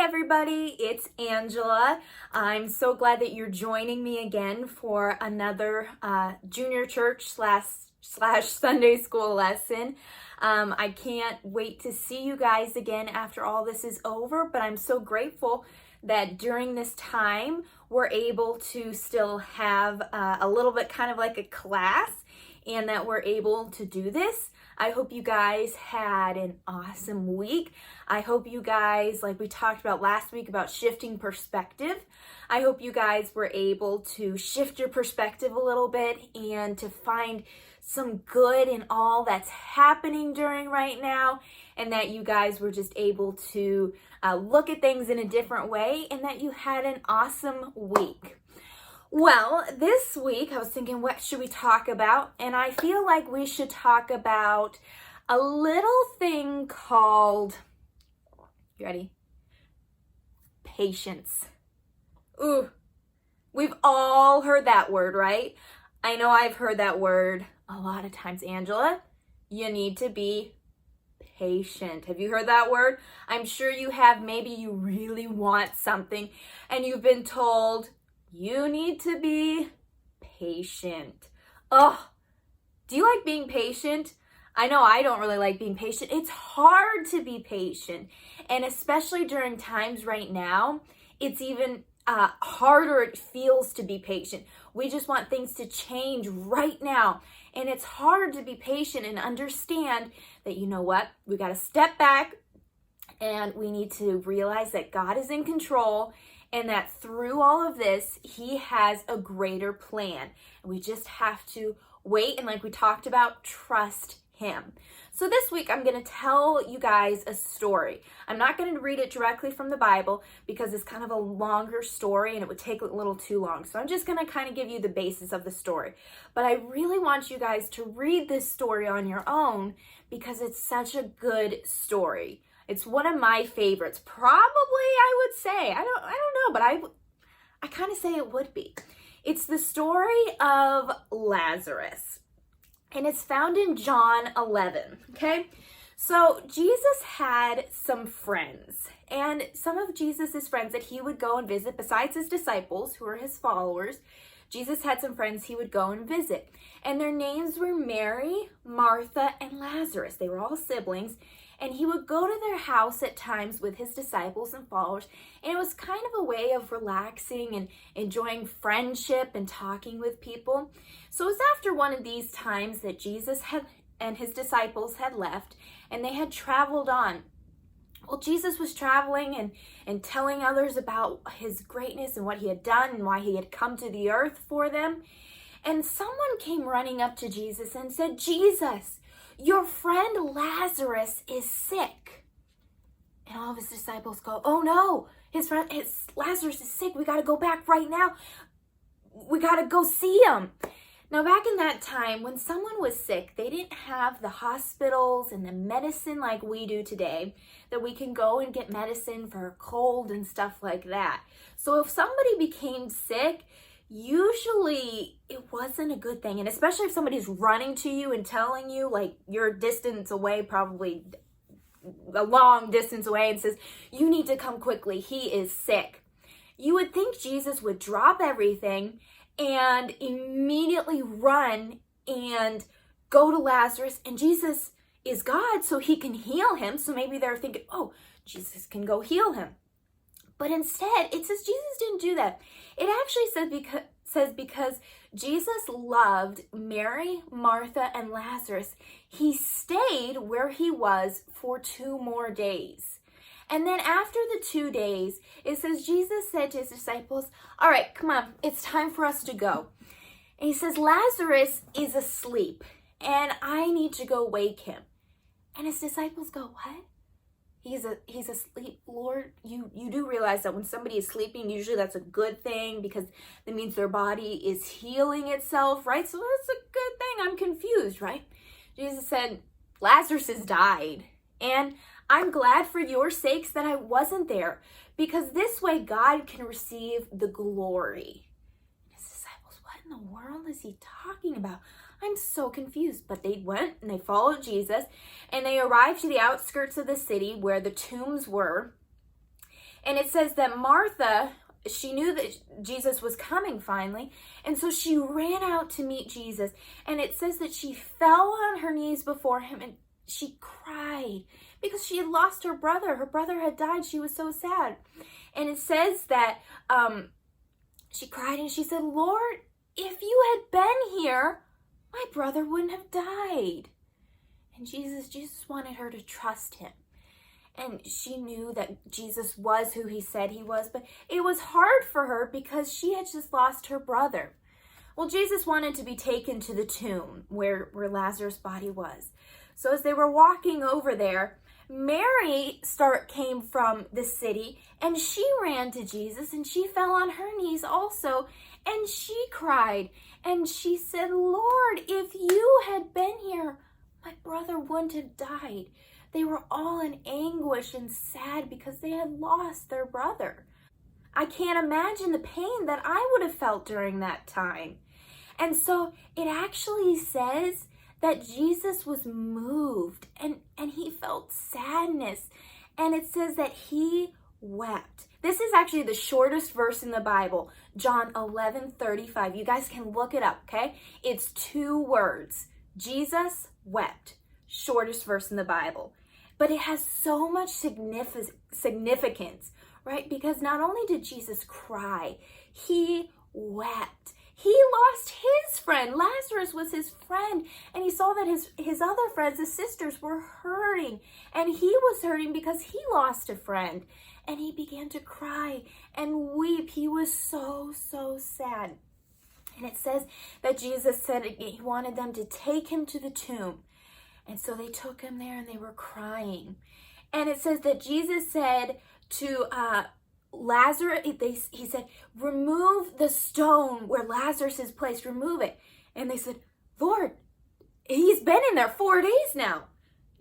everybody, it's Angela. I'm so glad that you're joining me again for another junior church slash Sunday school lesson. I can't wait to see you guys again after all this is over, but I'm so grateful that during this time we're able to still have a little bit kind of like a class and that we're able to do this. I hope you guys had an awesome week. I hope you guys, like we talked about last week about shifting perspective, I hope you guys were able to shift your perspective a little bit and to find some good in all that's happening during right now, and that you guys were just able to look at things in a different way, and that you had an awesome week. Well, this week I was thinking, what should we talk about? And I feel like we should talk about a little thing called, you ready? Patience. Ooh, we've all heard that word, right? I know I've heard that word a lot of times. Angela, you need to be patient. Have you heard that word? I'm sure you have. Maybe you really want something and you've been told, you need to be patient. Oh, do you like being patient? I know I don't really like being patient. It's hard to be patient. And especially during times right now, it's even harder it feels to be patient. We just want things to change right now. And it's hard to be patient and understand that, you know what? We got to step back and we need to realize that God is in control, and that through all of this, he has a greater plan. And we just have to wait and, like we talked about, trust him. So this week, I'm going to tell you guys a story. I'm not going to read it directly from the Bible because it's kind of a longer story and it would take a little too long. So I'm just going to kind of give you the basis of the story. But I really want you guys to read this story on your own because it's such a good story. It's one of my favorites. Probably, I would say. I don't know, but I kind of say it would be. It's the story of Lazarus. And it's found in John 11, okay? So Jesus had some friends. And some of Jesus's friends that he would go and visit, besides his disciples, who were his followers, Jesus had some friends he would go and visit. And their names were Mary, Martha, and Lazarus. They were all siblings. And he would go to their house at times with his disciples and followers. And it was kind of a way of relaxing and enjoying friendship and talking with people. So it was after one of these times that Jesus and his disciples had left and they had traveled on. Well, Jesus was traveling and telling others about his greatness and what he had done and why he had come to the earth for them. And someone came running up to Jesus and said, "Jesus, your friend Lazarus is sick." And all of his disciples go, "Oh no, Lazarus is sick. We got to go back right now. We got to go see him." Now, back in that time, when someone was sick, they didn't have the hospitals and the medicine like we do today, that we can go and get medicine for a cold and stuff like that. So if somebody became sick, usually it wasn't a good thing. And especially if somebody's running to you and telling you, like, you're a distance away, probably a long distance away, and says, "You need to come quickly. He is sick." You would think Jesus would drop everything and immediately run and go to Lazarus. And Jesus is God, so he can heal him. So maybe they're thinking, oh, Jesus can go heal him. But instead, it says Jesus didn't do that. It actually says because Jesus loved Mary, Martha, and Lazarus, he stayed where he was for 2 more days. And then after the 2 days, it says Jesus said to his disciples, "All right, come on, it's time for us to go." And he says, "Lazarus is asleep, and I need to go wake him." And his disciples go, "What? He's asleep, Lord?" You do realize that when somebody is sleeping, usually that's a good thing because that means their body is healing itself, right? So that's a good thing. I'm confused, right? Jesus said, "Lazarus has died. And I'm glad for your sakes that I wasn't there, because this way God can receive the glory." And his disciples, what in the world is he talking about? I'm so confused. But they went and they followed Jesus, and they arrived to the outskirts of the city where the tombs were. And it says that Martha, she knew that Jesus was coming finally, and so she ran out to meet Jesus. And it says that she fell on her knees before him and she cried because she had lost her brother. Her brother had died. She was so sad. And it says that she cried and she said, Lord, if you had been here, my brother wouldn't have died. And Jesus wanted her to trust him. And she knew that Jesus was who he said he was, but it was hard for her because she had just lost her brother. Well, Jesus wanted to be taken to the tomb where Lazarus' body was. So as they were walking over there, Mary came from the city and she ran to Jesus and she fell on her knees also and she cried and she said, Lord, if you had been here, my brother wouldn't have died. They were all in anguish and sad because they had lost their brother. I can't imagine the pain that I would have felt during that time. And so it actually says that Jesus was moved and he felt sadness. And it says that he wept. This is actually the shortest verse in the Bible, John 11:35. You guys can look it up, okay? It's 2 words. Jesus wept. Shortest verse in the Bible. But it has so much significance, right? Because not only did Jesus cry, he wept. He lost his friend. Lazarus was his friend. And he saw that his other friends, his sisters, were hurting. And he was hurting because he lost a friend. And he began to cry and weep. He was so, so sad. And it says that Jesus said he wanted them to take him to the tomb. And so they took him there and they were crying. And it says that Jesus said to Lazarus, he said, remove the stone where Lazarus is placed, remove it. And they said, Lord, he's been in there 4 days now.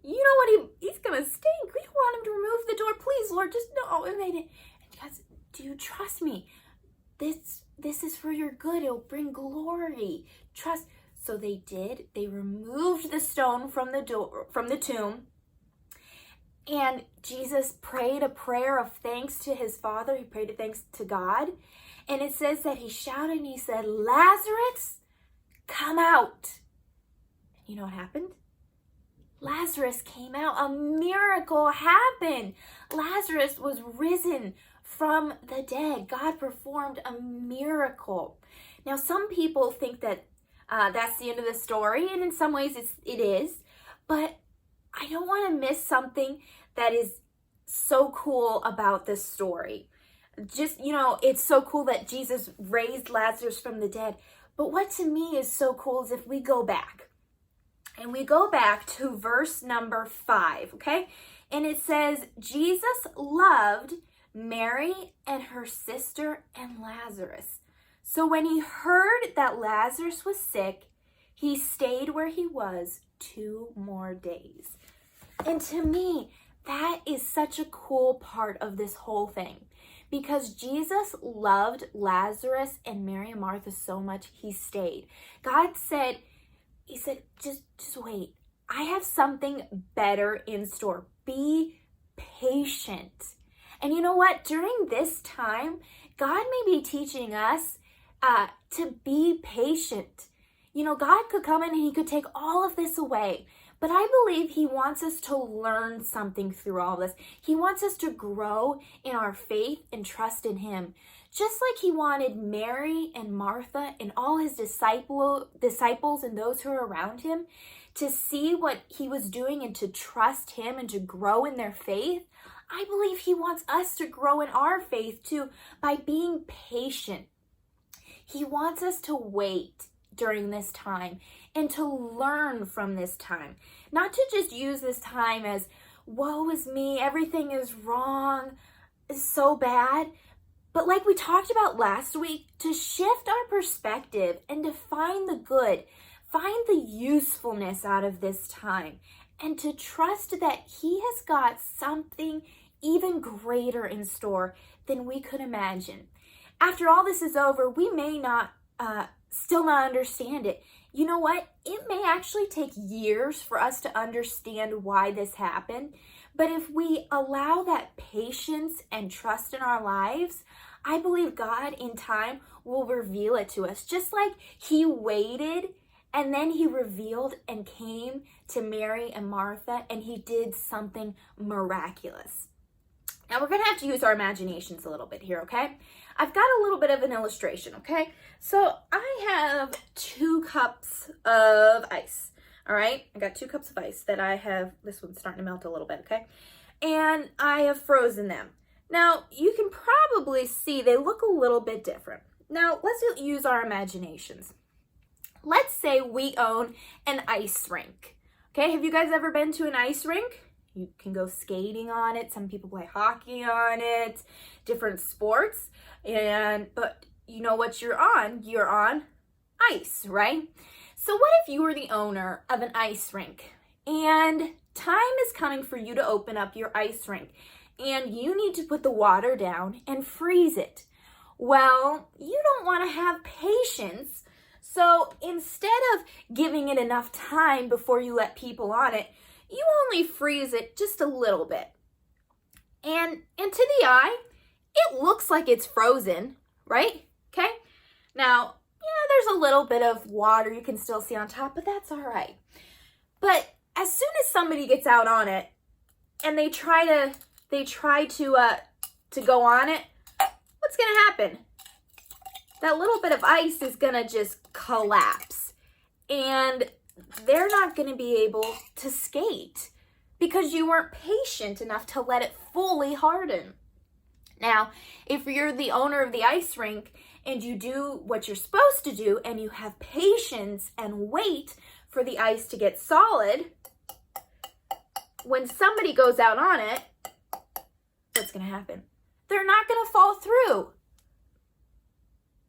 You know what, he's going to stink. We don't want him to remove the door. Please, Lord, just no. And they did. And guys, do you trust me? This is for your good. It'll bring glory. Trust. So they did. They removed the stone from the tomb. And Jesus prayed a prayer of thanks to his Father. He prayed a thanks to God. And it says that he shouted and he said, Lazarus, come out. And you know what happened? Lazarus came out. A miracle happened. Lazarus was risen from the dead. God performed a miracle. Now, some people think that that's the end of the story, and in some ways it is, but I don't want to miss something that is so cool about this story. Just, it's so cool that Jesus raised Lazarus from the dead, but what to me is so cool is if we go back, and we go back to verse number 5, okay? And it says, Jesus loved Mary and her sister and Lazarus. So when he heard that Lazarus was sick, he stayed where he was 2 more days. And to me, that is such a cool part of this whole thing. Because Jesus loved Lazarus and Mary and Martha so much, he stayed. God said, he said, just wait. I have something better in store. Be patient. And you know what? During this time, God may be teaching us to be patient. God could come in and he could take all of this away. But I believe he wants us to learn something through all this. He wants us to grow in our faith and trust in him. Just like he wanted Mary and Martha and all his disciples and those who are around him to see what he was doing and to trust him and to grow in their faith. I believe he wants us to grow in our faith too by being patient. He wants us to wait during this time and to learn from this time. Not to just use this time as, woe is me, everything is wrong, is so bad. But like we talked about last week, to shift our perspective and to find the good, find the usefulness out of this time, and to trust that he has got something even greater in store than we could imagine. After all this is over, we may not still not understand it. You know what? It may actually take years for us to understand why this happened. But if we allow that patience and trust in our lives, I believe God in time will reveal it to us. Just like he waited and then he revealed and came to Mary and Martha and he did something miraculous. Now we're going to have to use our imaginations a little bit here, okay? I've got a little bit of an illustration, okay? So I have 2 cups of ice, all right? I got 2 cups of ice that I have, this one's starting to melt a little bit, okay? And I have frozen them. Now, you can probably see they look a little bit different. Now, let's use our imaginations. Let's say we own an ice rink, okay? Have you guys ever been to an ice rink? You can go skating on it. Some people play hockey on it, different sports. But you know what you're on? You're on ice, right? So what if you were the owner of an ice rink and time is coming for you to open up your ice rink and you need to put the water down and freeze it? Well, you don't want to have patience. So instead of giving it enough time before you let people on it, you only freeze it just a little bit. And to the eye, it looks like it's frozen, right? Okay? Now, there's a little bit of water you can still see on top, but that's all right. But as soon as somebody gets out on it and they try to go on it, what's going to happen? That little bit of ice is going to just collapse. And they're not going to be able to skate because you weren't patient enough to let it fully harden. Now, if you're the owner of the ice rink and you do what you're supposed to do and you have patience and wait for the ice to get solid, when somebody goes out on it, what's going to happen? They're not going to fall through.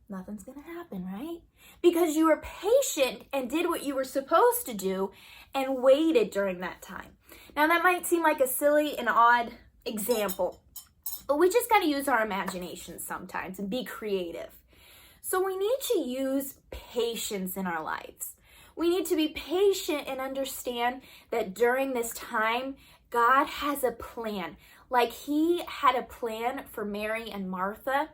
Nothing's going to happen, right? Because you were patient and did what you were supposed to do and waited during that time. Now, that might seem like a silly and odd example, but we just got to use our imagination sometimes and be creative. So we need to use patience in our lives. We need to be patient and understand that during this time, God has a plan. Like he had a plan for Mary and Martha,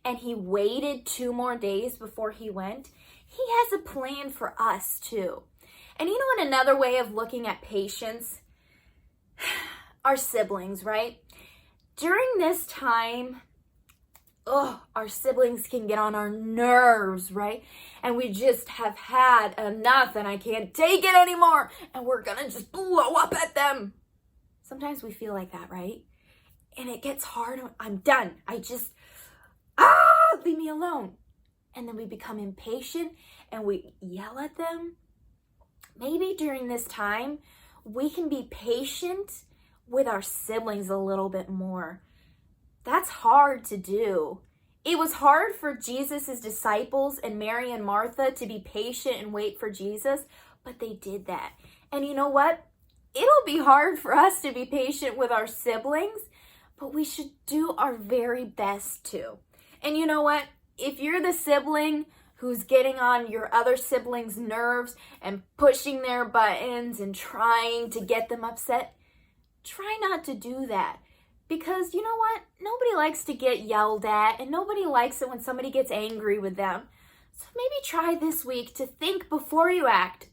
and he waited 2 more days before he went. He has a plan for us too. And you know what, another way of looking at patience? Our siblings, right? During this time, our siblings can get on our nerves, right? And we just have had enough and I can't take it anymore. And we're gonna just blow up at them. Sometimes we feel like that, right? And it gets hard. I'm done. Leave me alone. And then we become impatient and we yell at them. Maybe during this time, we can be patient with our siblings a little bit more. That's hard to do. It was hard for Jesus' disciples and Mary and Martha to be patient and wait for Jesus, but they did that. And you know what? It'll be hard for us to be patient with our siblings, but we should do our very best too. And you know what? If you're the sibling who's getting on your other siblings' nerves and pushing their buttons and trying to get them upset, try not to do that. Because you know what? Nobody likes to get yelled at and nobody likes it when somebody gets angry with them. So maybe try this week to think before you act.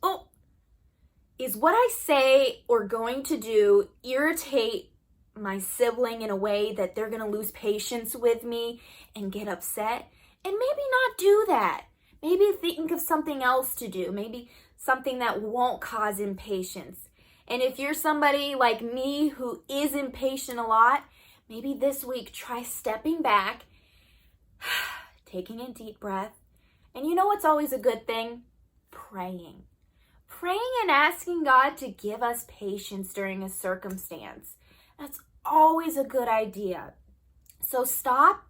Is what I say or going to do irritate my sibling in a way that they're going to lose patience with me and get upset? And maybe not do that. Maybe think of something else to do. Maybe something that won't cause impatience. And if you're somebody like me who is impatient a lot, maybe this week try stepping back, taking a deep breath. And you know what's always a good thing? Praying. Praying and asking God to give us patience during a circumstance. That's always a good idea. So stop,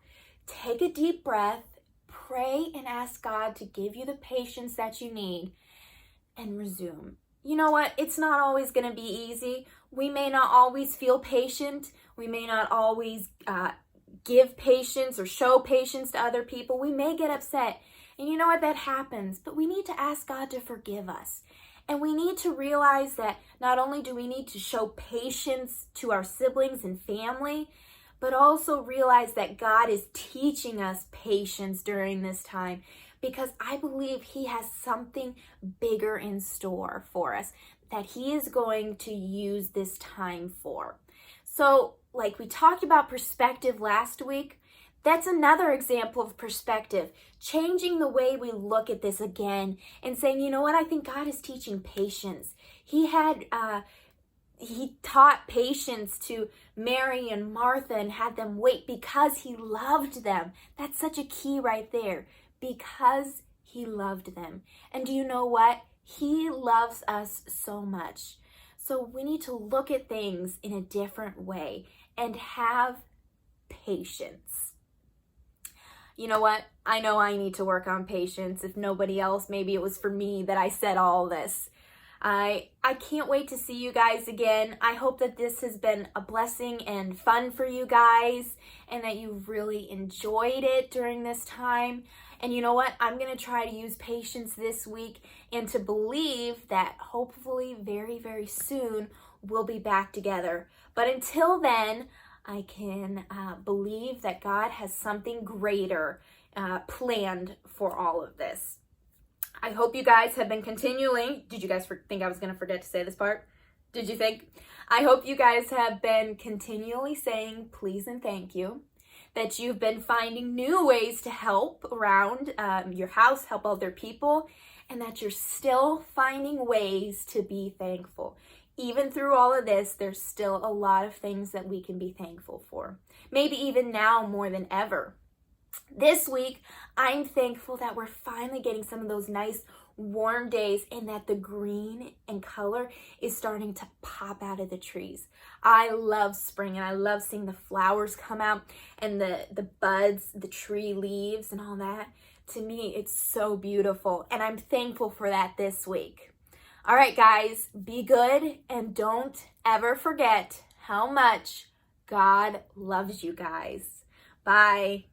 take a deep breath, pray and ask God to give you the patience that you need, and resume. You know what? It's not always going to be easy. We may not always feel patient. We may not always give patience or show patience to other people. We may get upset. And you know what? That happens. But we need to ask God to forgive us. And we need to realize that not only do we need to show patience to our siblings and family, but also realize that God is teaching us patience during this time, because I believe He has something bigger in store for us that He is going to use this time for. So, like we talked about perspective last week, that's another example of perspective, changing the way we look at this again and saying, you know what, I think God is teaching patience. He taught patience to Mary and Martha and had them wait because He loved them. That's such a key right there, because He loved them. And do you know what? He loves us so much. So we need to look at things in a different way and have patience. You know what? I know I need to work on patience. If nobody else, maybe it was for me that I said all this. I can't wait to see you guys again. I hope that this has been a blessing and fun for you guys, and that you've really enjoyed it during this time. And you know what? I'm going to try to use patience this week and to believe that hopefully very, very soon we'll be back together. But until then, I can believe that God has something greater planned for all of this. I hope you guys have been continuing. Did you guys think I was going to forget to say this part? Did you think? I hope you guys have been continually saying please and thank you. That you've been finding new ways to help around your house, help other people, and that you're still finding ways to be thankful. Even through all of this, there's still a lot of things that we can be thankful for. Maybe even now more than ever. This week, I'm thankful that we're finally getting some of those nice warm days and that the green and color is starting to pop out of the trees. I love spring and I love seeing the flowers come out and the buds, the tree leaves and all that. To me, it's so beautiful, and I'm thankful for that this week. All right, guys, be good and don't ever forget how much God loves you guys. Bye.